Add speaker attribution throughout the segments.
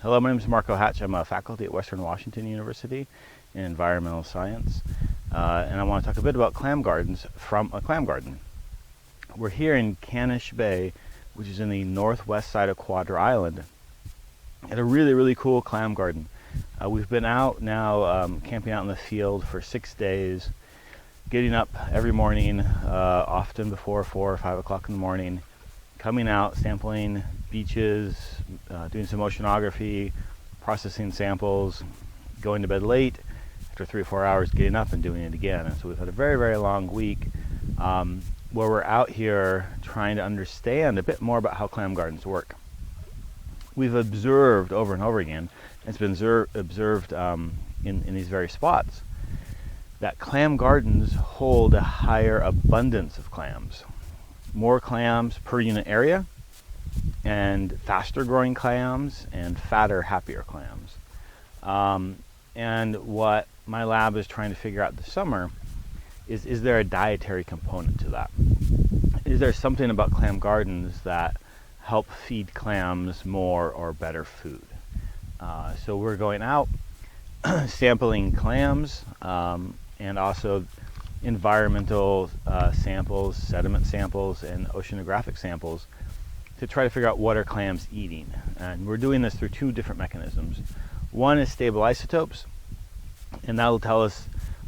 Speaker 1: Hello, my name is Marco Hatch. I'm a faculty at Western Washington University in environmental science. And I want to talk a bit about clam gardens from a clam garden. We're here in Canish Bay, which is in the northwest side of Quadra Island, at a really cool clam garden. We've been out now camping out in the field for 6 days, getting up every morning, often before 4 or 5 o'clock in the morning, coming out, sampling beaches, doing some oceanography, processing samples, going to bed late, after 3 or 4 hours getting up and doing it again. And so we've had a very long week where we're out here trying to understand a bit more about how clam gardens work. We've observed over and over again, and it's been observed in these very spots, that clam gardens hold a higher abundance of clams. More clams per unit area, and faster growing clams, and fatter, happier clams. And what my lab is trying to figure out this summer is there a dietary component to that? Is there something about clam gardens that help feed clams more or better food? So we're going out sampling clams and also environmental samples, sediment samples, and oceanographic samples to try to figure out what are clams eating. And we're doing this through 2 different mechanisms. One is stable isotopes, and that will tell us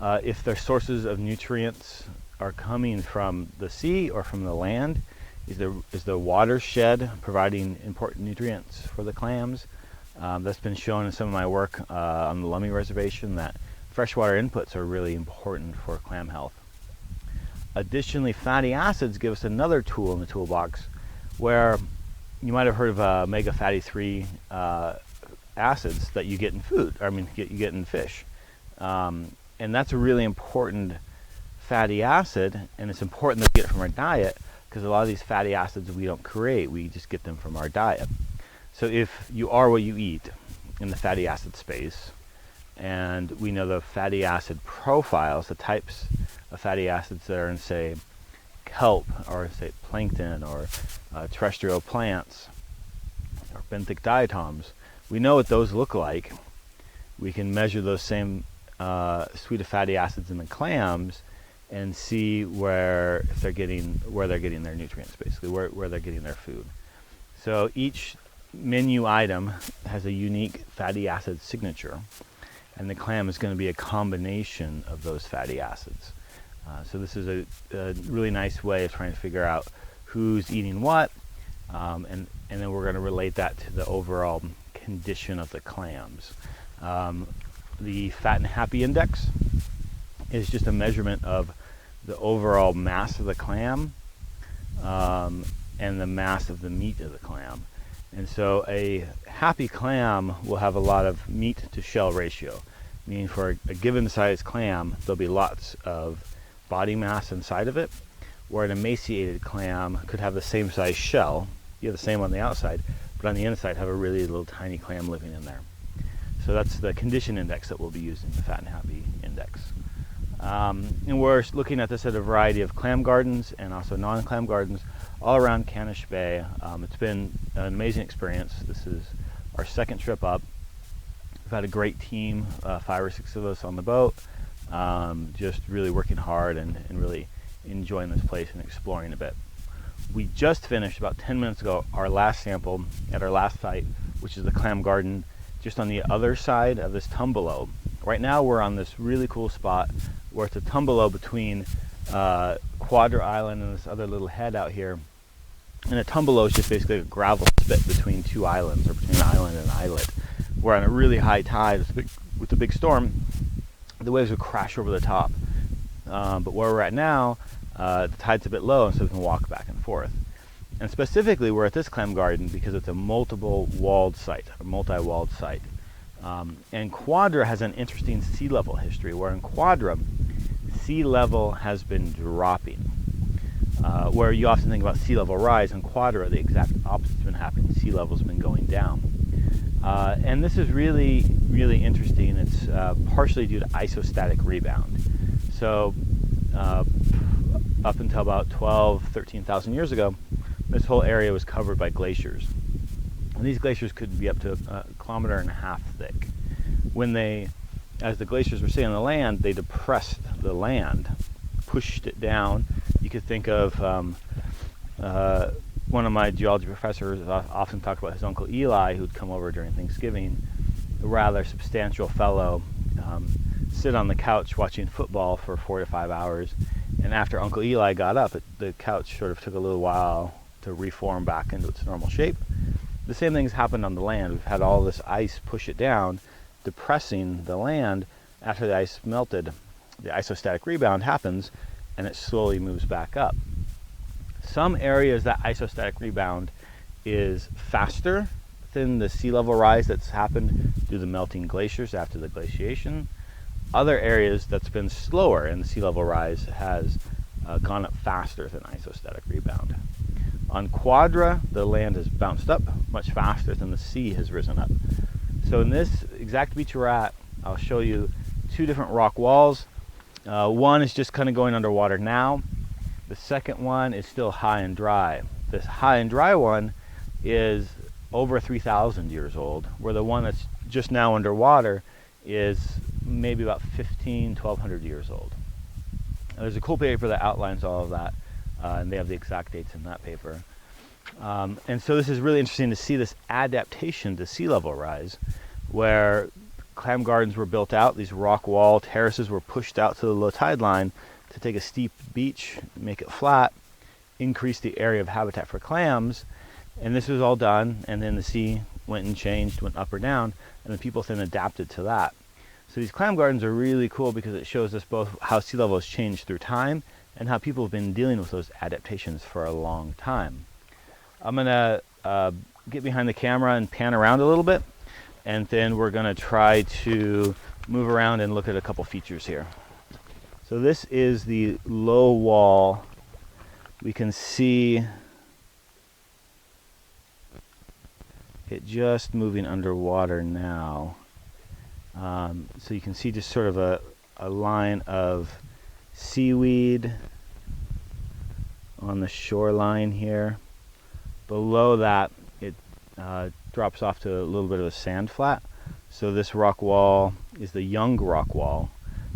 Speaker 1: if their sources of nutrients are coming from the sea or from the land. Is the watershed providing important nutrients for the clams? That's been shown in some of my work on the Lummi Reservation, that freshwater inputs are really important for clam health. Additionally, fatty acids give us another tool in the toolbox, where you might have heard of omega fatty 3 acids that you get in food, you get in fish. And that's a really important fatty acid, and it's important to get it from our diet, because a lot of these fatty acids we don't create, we just get them from our diet. So if you are what you eat in the fatty acid space, and we know the fatty acid profiles, the types of fatty acids that are in, say, kelp, or say plankton, or terrestrial plants, or benthic diatoms, we know what those look like. We can measure those same suite of fatty acids in the clams and see where they're getting their nutrients, basically where they're getting their food. So each menu item has a unique fatty acid signature, and the clam is going to be a combination of those fatty acids. So this is a really nice way of trying to figure out who's eating what, and then we're going to relate that to the overall condition of the clams. The Fat and Happy Index is just a measurement of the overall mass of the clam and the mass of the meat of the clam. And so a happy clam will have a lot of meat to shell ratio, meaning for a given size clam, there'll be lots of body mass inside of it, where an emaciated clam could have the same size shell, you have the same on the outside, but on the inside have a really little tiny clam living in there. So that's the condition index that we'll be using, the Fat and Happy Index. And we're looking at this at a variety of clam gardens and also non-clam gardens all around Canish Bay. It's been an amazing experience. This is our 2nd trip up. We've had a great team, 5 or 6 of us on the boat, just really working hard and really enjoying this place and exploring a bit. We just finished about 10 minutes ago our last sample at our last site, which is the clam garden just on the other side of this tumbelow. Right now we're on this really cool spot where it's a tumbelow between Quadra Island and this other little head out here. And a tumbelow is just basically a gravel spit between 2 islands, or between an island and an islet. Where on a really high tide with a big storm, the waves would crash over the top. But where we're at now, the tide's a bit low, and so we can walk back and forth. And specifically, we're at this clam garden because it's a multi-walled site. And Quadra has an interesting sea level history, where in Quadra, sea level has been dropping. Where you often think about sea level rise, in Quadra, the exact opposite's been happening. Sea level's been going down. And this is really interesting. It's partially due to isostatic rebound. So up until about 13,000 years ago, this whole area was covered by glaciers. And these glaciers could be up to a kilometer and a half thick. As the glaciers were sitting on the land, they depressed the land, pushed it down. You could think of one of my geology professors often talked about his uncle Eli, who'd come over during Thanksgiving, a rather substantial fellow, sit on the couch watching football for 4 to 5 hours. And after Uncle Eli got up, the couch sort of took a little while to reform back into its normal shape. The same thing's happened on the land. We've had all this ice push it down, depressing the land. After the ice melted, the isostatic rebound happens, and it slowly moves back up. Some areas that isostatic rebound is faster than the sea level rise that's happened due to the melting glaciers after the glaciation. Other areas that's been slower and the sea level rise has gone up faster than isostatic rebound. On Quadra, the land has bounced up much faster than the sea has risen up. So in this exact beach we're at, I'll show you two different rock walls. One is just kind of going underwater now. The second one is still high and dry. This high and dry one is over 3,000 years old, where the one that's just now underwater is maybe about 1,200 years old. There's a cool paper that outlines all of that, and they have the exact dates in that paper. And so this is really interesting to see this adaptation to sea level rise, where clam gardens were built out, these rock wall terraces were pushed out to the low tide line to take a steep beach, make it flat, increase the area of habitat for clams, and this was all done, and then the sea went and changed, went up or down, and the people then adapted to that. So these clam gardens are really cool because it shows us both how sea level has changed through time and how people have been dealing with those adaptations for a long time. I'm gonna get behind the camera and pan around a little bit, and then we're gonna try to move around and look at a couple features here. So this is the low wall. We can see it just moving underwater now. So you can see just sort of a line of seaweed on the shoreline here. Below that, it drops off to a little bit of a sand flat. So this rock wall is the young rock wall.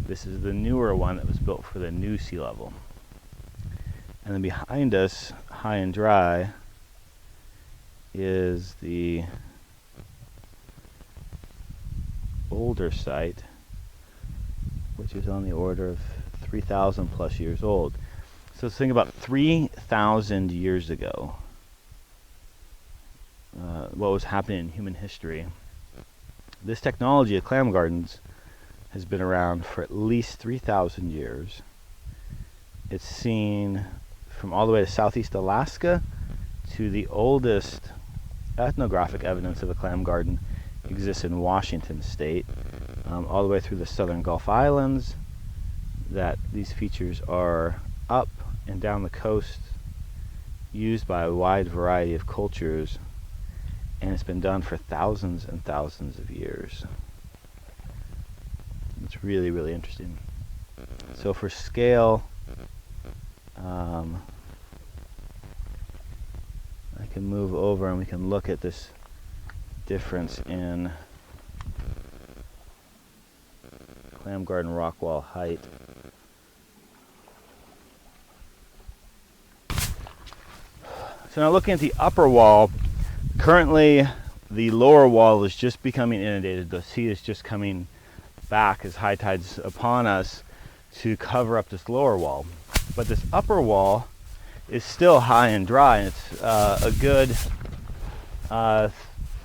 Speaker 1: This is the newer one that was built for the new sea level. And then behind us, high and dry, is the older site, which is on the order of 3,000 plus years old. So think about 3,000 years ago, what was happening in human history. This technology of clam gardens has been around for at least 3,000 years. It's seen from all the way to southeast Alaska to the oldest ethnographic evidence of a clam garden exists in Washington state, all the way through the southern Gulf Islands, that these features are up and down the coast, used by a wide variety of cultures, and it's been done for thousands and thousands of years. It's really, really interesting. So for scale, I can move over and we can look at this difference in clam garden rock wall height. So now looking at the upper wall, currently the lower wall is just becoming inundated. The sea is just coming back as high tide's upon us to cover up this lower wall. But this upper wall is still high and dry, and it's a good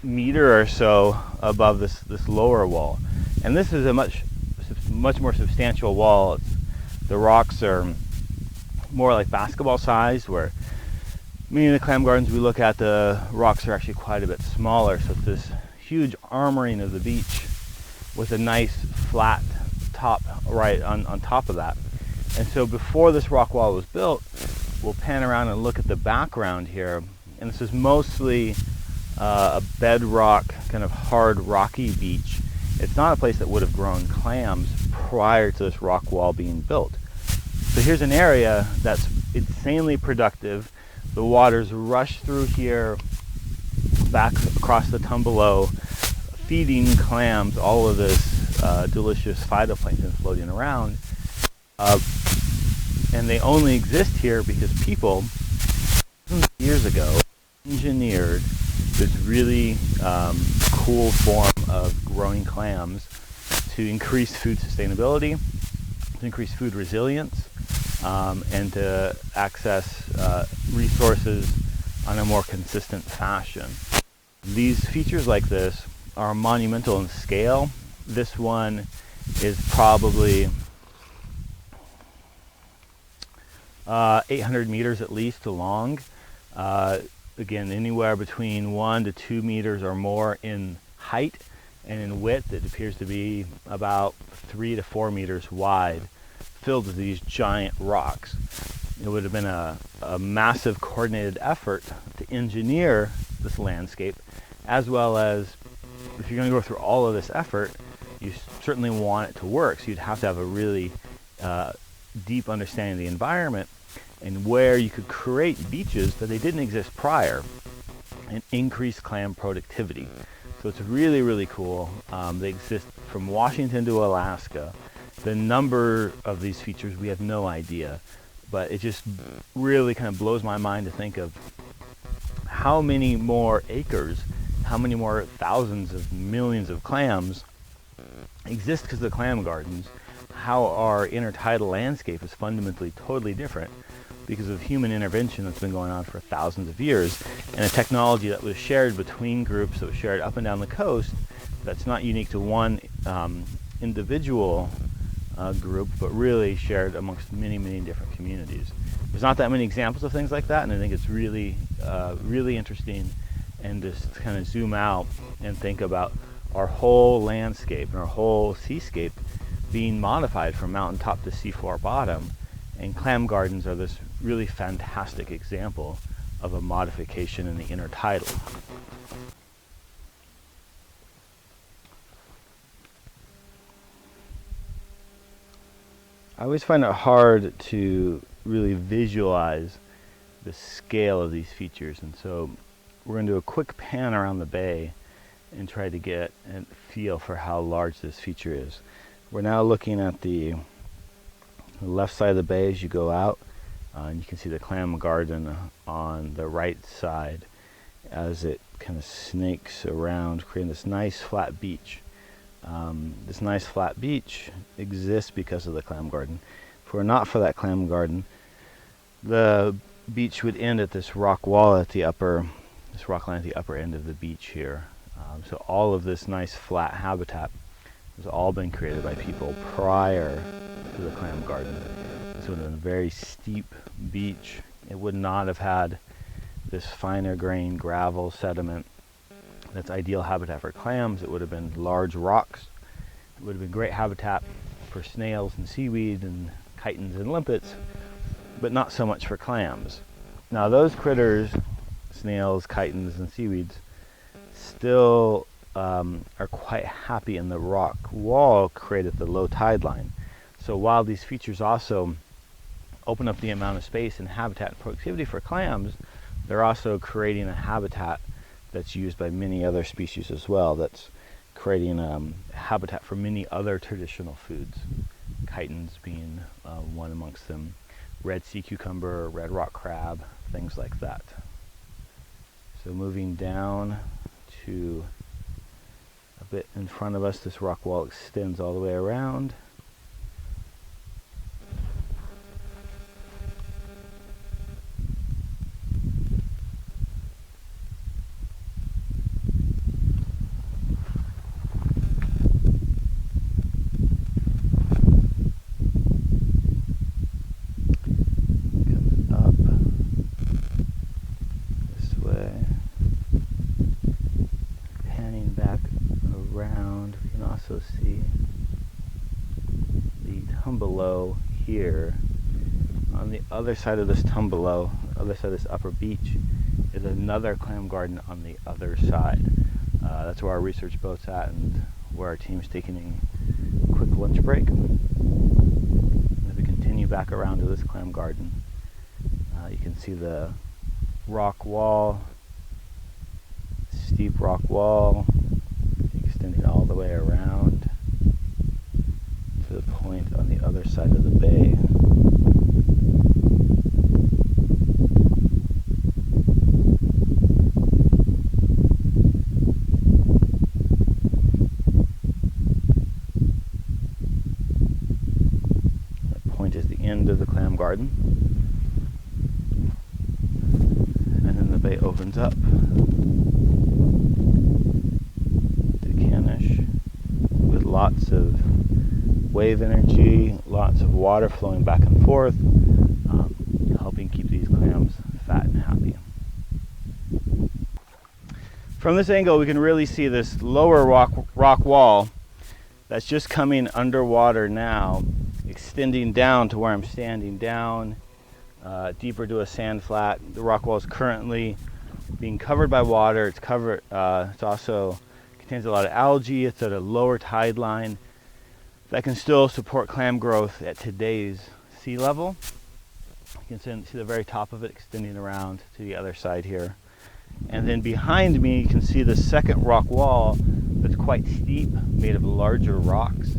Speaker 1: meter or so above this lower wall. And this is a much more substantial wall. The rocks are more like basketball sized, where many of the clam gardens we look at, the rocks are actually quite a bit smaller. So it's this huge armoring of the beach with a nice flat top right on top of that. And so before this rock wall was built, we'll pan around and look at the background here. And this is mostly a bedrock, kind of hard rocky beach. It's not a place that would have grown clams prior to this rock wall being built. So here's an area that's insanely productive. The waters rush through here back across the tongue below, feeding clams all of this delicious phytoplankton floating around. And they only exist here because people, years ago, engineered this really cool form of growing clams to increase food sustainability, to increase food resilience, and to access resources on a more consistent fashion. These features like this are monumental in scale. This one is probably 800 meters at least long. Again, anywhere between 1 to 2 meters or more in height, and in width it appears to be about 3 to 4 meters wide, filled with these giant rocks. It would have been a massive coordinated effort to engineer this landscape, as well as, if you're going to go through all of this effort, you certainly want it to work, so you'd have to have a really deep understanding of the environment and where you could create beaches that they didn't exist prior and increase clam productivity. So it's really, really cool. They exist from Washington to Alaska. The number of these features, we have no idea, but it just really kind of blows my mind to think of how many more acres, how many more thousands of millions of clams exist because of the clam gardens, how our intertidal landscape is fundamentally totally different because of human intervention that's been going on for thousands of years, and a technology that was shared between groups, that was shared up and down the coast, that's not unique to one individual group, but really shared amongst many, many different communities. There's not that many examples of things like that, and I think it's really, really interesting, and just kind of zoom out and think about our whole landscape and our whole seascape being modified from mountaintop to seafloor bottom, and clam gardens are this really fantastic example of a modification in the intertidal. I always find it hard to really visualize the scale of these features, and so we're going to do a quick pan around the bay and try to get a feel for how large this feature is. We're now looking at the left side of the bay as you go out, and you can see the clam garden on the right side as it kind of snakes around, creating this nice flat beach. This nice flat beach exists because of the clam garden. If it were not for that clam garden, the beach would end at this rock wall at the upper, this rock line at the upper end of the beach here. So all of this nice flat habitat has all been created by people prior to the clam garden. This would have been a very steep beach. It would not have had this finer grained gravel sediment that's ideal habitat for clams. It would have been large rocks. It would have been great habitat for snails and seaweed and chitons and limpets, but not so much for clams. Now those critters, snails, chitons, and seaweeds, still are quite happy in the rock wall created at the low tide line. So while these features also open up the amount of space and habitat and productivity for clams, they're also creating a habitat that's used by many other species as well, that's creating habitat for many other traditional foods, chitons being one amongst them, red sea cucumber, red rock crab, things like that. So moving down to a bit in front of us, this rock wall extends all the way around. See the tongue below here. On the other side of this tongue below, other side of this upper beach, is another clam garden on the other side. That's where our research boat's at and where our team's taking a quick lunch break. As we continue back around to this clam garden, you can see the rock wall steep rock wall extending all the way around to the point on the other side of the bay. That point is the end of the Clam Garden. And then the bay opens up to Canish with lots of wave energy, lots of water flowing back and forth, helping keep these clams fat and happy. From this angle, we can really see this lower rock wall that's just coming underwater now, extending down to where I'm standing down, deeper to a sand flat. The rock wall is currently being covered by water. It's covered. It's also contains a lot of algae. It's at a lower tide line that can still support clam growth at today's sea level. You can see the very top of it extending around to the other side here. And then behind me, you can see the second rock wall that's quite steep, made of larger rocks.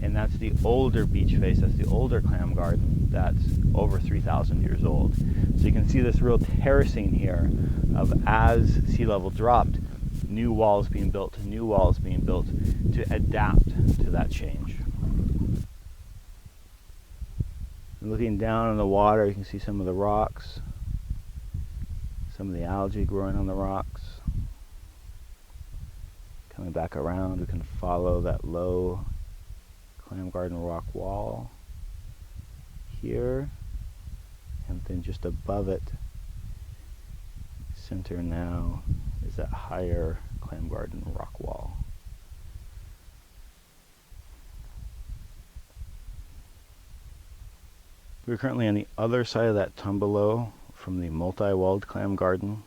Speaker 1: And that's the older beach face, that's the older Clam Garden that's over 3,000 years old. So you can see this real terracing here of, as sea level dropped, new walls being built to adapt to that change. Looking down on the water, you can see some of the rocks, some of the algae growing on the rocks. Coming back around, we can follow that low Clam Garden rock wall here, and then just above it, center now, is that higher Clam Garden rock wall. We're currently on the other side of that tumbelow from the multi-walled Clam Garden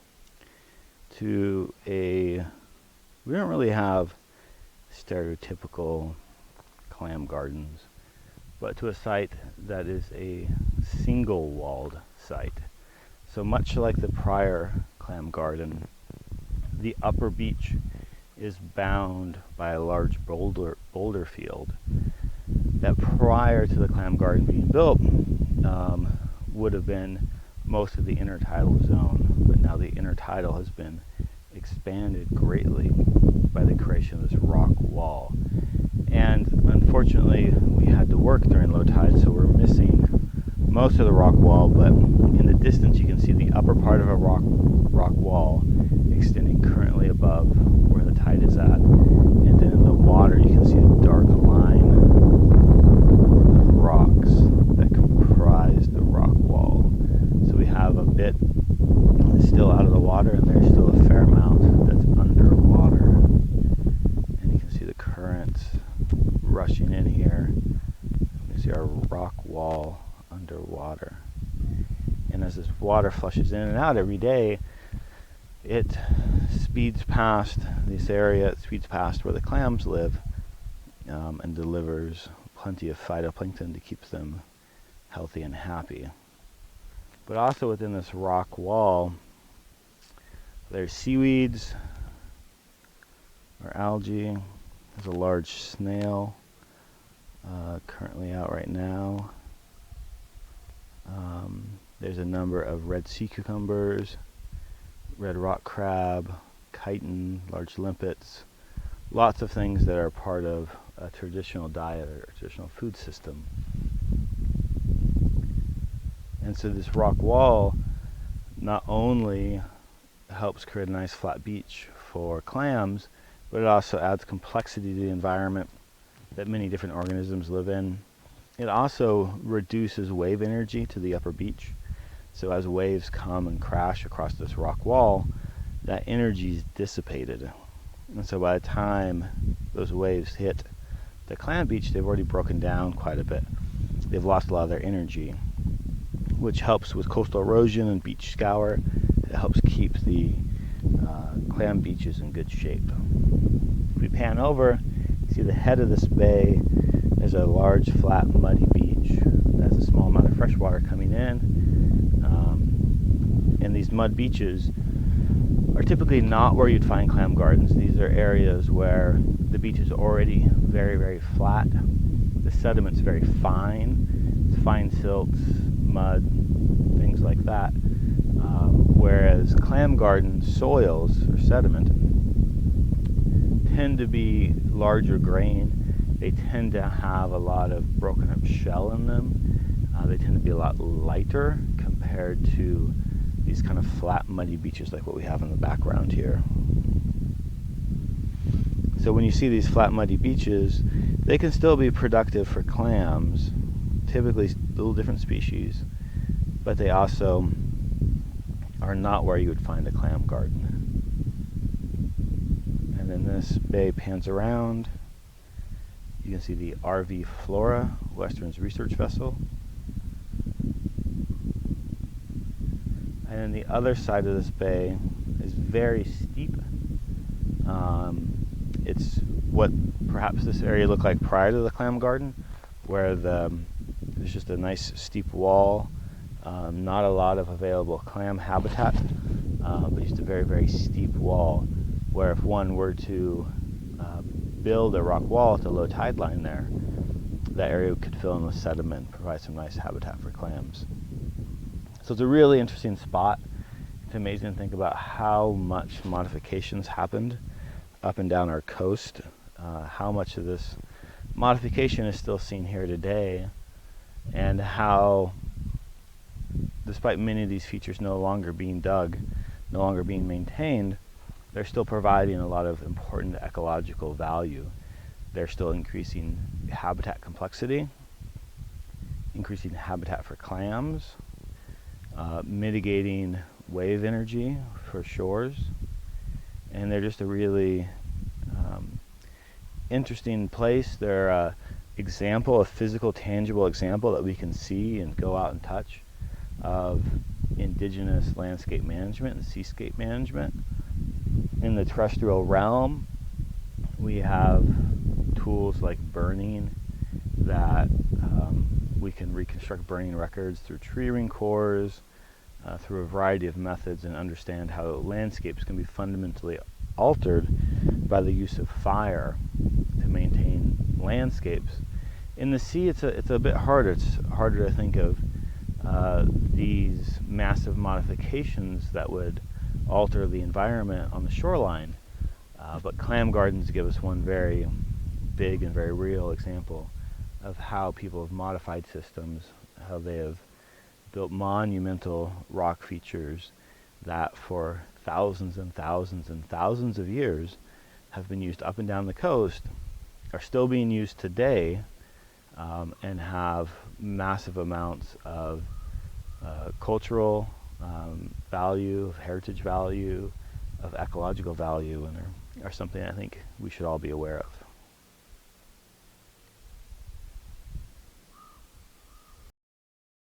Speaker 1: to we don't really have stereotypical clam gardens, but to a site that is a single-walled site. So much like the prior Clam Garden, the upper beach is bound by a large boulder field that prior to the Clam Garden being built would have been most of the intertidal zone, but now the intertidal has been expanded greatly by the creation of this rock wall. And unfortunately, we had to work during low tide, so we're missing most of the rock wall, but in the distance you can see the upper part of a rock wall extending currently above where the tide is at. And then in the water you can see a dark line of rocks that comprise the rock wall. So we have a bit still out of the water, and there's still a fair amount that's underwater. And you can see the currents rushing in here. You can see our rock wall underwater. And as this water flushes in and out every day, it speeds past this area, it speeds past where the clams live, and delivers plenty of phytoplankton to keep them healthy and happy. But also within this rock wall, there's seaweeds or algae. There's a large snail currently out right now. There's a number of red sea cucumbers, red rock crab, chitin, large limpets, lots of things that are part of a traditional diet or a traditional food system. And so this rock wall not only helps create a nice flat beach for clams, but it also adds complexity to the environment that many different organisms live in. It also reduces wave energy to the upper beach. So as waves come and crash across this rock wall, that energy is dissipated. And so by the time those waves hit the clam beach, they've already broken down quite a bit. They've lost a lot of their energy, which helps with coastal erosion and beach scour. It helps keep the clam beaches in good shape. If we pan over, you see the head of this bay. There's a large, flat, muddy beach that has a small amount of fresh water coming in. And these mud beaches are typically not where you'd find clam gardens. These are areas where the beach is already very, very flat. The sediment's very fine. It's fine silts, mud, things like that. Whereas clam garden soils or sediment tend to be larger grain. They tend to have a lot of broken up shell in them. They tend to be a lot lighter compared to these kind of flat, muddy beaches like what we have in the background here. So when you see these flat, muddy beaches, they can still be productive for clams, typically little different species, but they also are not where you would find a clam garden. And then this bay pans around. You can see the RV Flora, Western's research vessel. And then the other side of this bay is very steep. It's what perhaps this area looked like prior to the clam garden, where there's just a nice steep wall, not a lot of available clam habitat, but just a very, very steep wall, where if one were to build a rock wall at the low tide line there, that area could fill in with sediment, provide some nice habitat for clams. So it's a really interesting spot. It's amazing to think about how much modifications happened up and down our coast, how much of this modification is still seen here today, and how, despite many of these features no longer being dug, no longer being maintained, they're still providing a lot of important ecological value. They're still increasing habitat complexity, increasing habitat for clams, mitigating wave energy for shores, and they're just a really interesting place. They're an example, a physical, tangible example that we can see and go out and touch of indigenous landscape management and seascape management. In the terrestrial realm, we have tools like burning that we can reconstruct burning records through tree ring cores, through a variety of methods, and understand how landscapes can be fundamentally altered by the use of fire to maintain landscapes. In the sea, it's a bit harder. It's harder to think of these massive modifications that would alter the environment on the shoreline. But clam gardens give us one very big and very real example of how people have modified systems, how they have built monumental rock features that for thousands and thousands and thousands of years have been used up and down the coast, are still being used today, and have massive amounts of cultural value, of heritage value, of ecological value, and are something I think we should all be aware of.